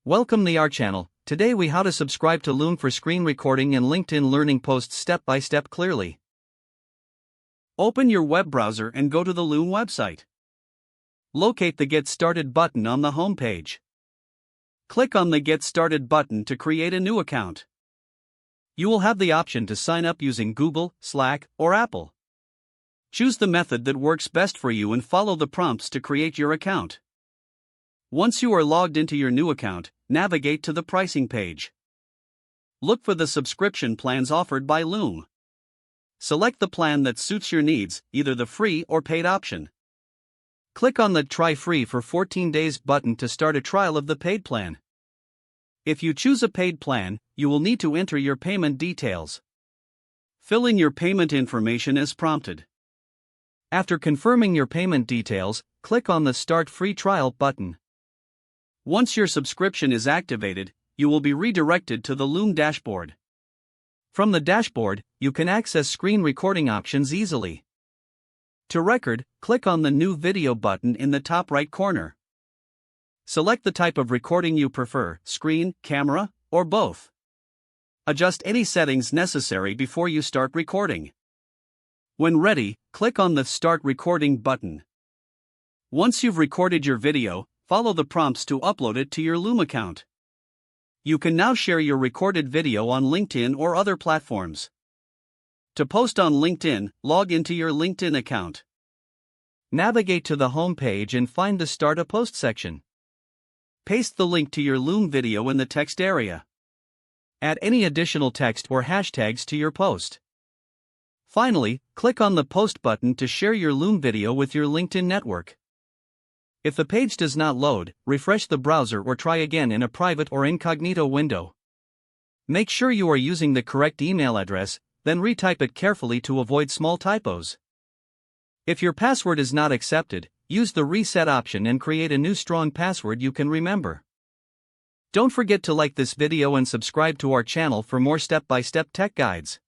Welcome to our channel. Today we how to subscribe to Loom for screen recording and LinkedIn learning posts step by step clearly. Open your web browser and go to the Loom website. Locate the Get Started button on the home page. Click on the Get Started button to create a new account. You will have the option to sign up using Google, Slack, or Apple. Choose the method that works best for you and follow the prompts to create your account. Once you are logged into your new account, navigate to the pricing page. Look for the subscription plans offered by Loom. Select the plan that suits your needs, either the free or paid option. Click on the Try Free for 14 days button to start a trial of the paid plan. If you choose a paid plan, you will need to enter your payment details. Fill in your payment information as prompted. After confirming your payment details, click on the Start Free Trial button. Once your subscription is activated, you will be redirected to the Loom dashboard. From the dashboard, you can access screen recording options easily. To record, click on the New Video button in the top right corner. Select the type of recording you prefer, screen, camera, or both. Adjust any settings necessary before you start recording. When ready, click on the Start Recording button. Once you've recorded your video, follow the prompts to upload it to your Loom account. You can now share your recorded video on LinkedIn or other platforms. To post on LinkedIn, log into your LinkedIn account. Navigate to the home page and find the Start a Post section. Paste the link to your Loom video in the text area. Add any additional text or hashtags to your post. Finally, click on the Post button to share your Loom video with your LinkedIn network. If the page does not load, refresh the browser or try again in a private or incognito window. Make sure you are using the correct email address, then retype it carefully to avoid small typos. If your password is not accepted, use the reset option and create a new strong password you can remember. Don't forget to like this video and subscribe to our channel for more step-by-step tech guides.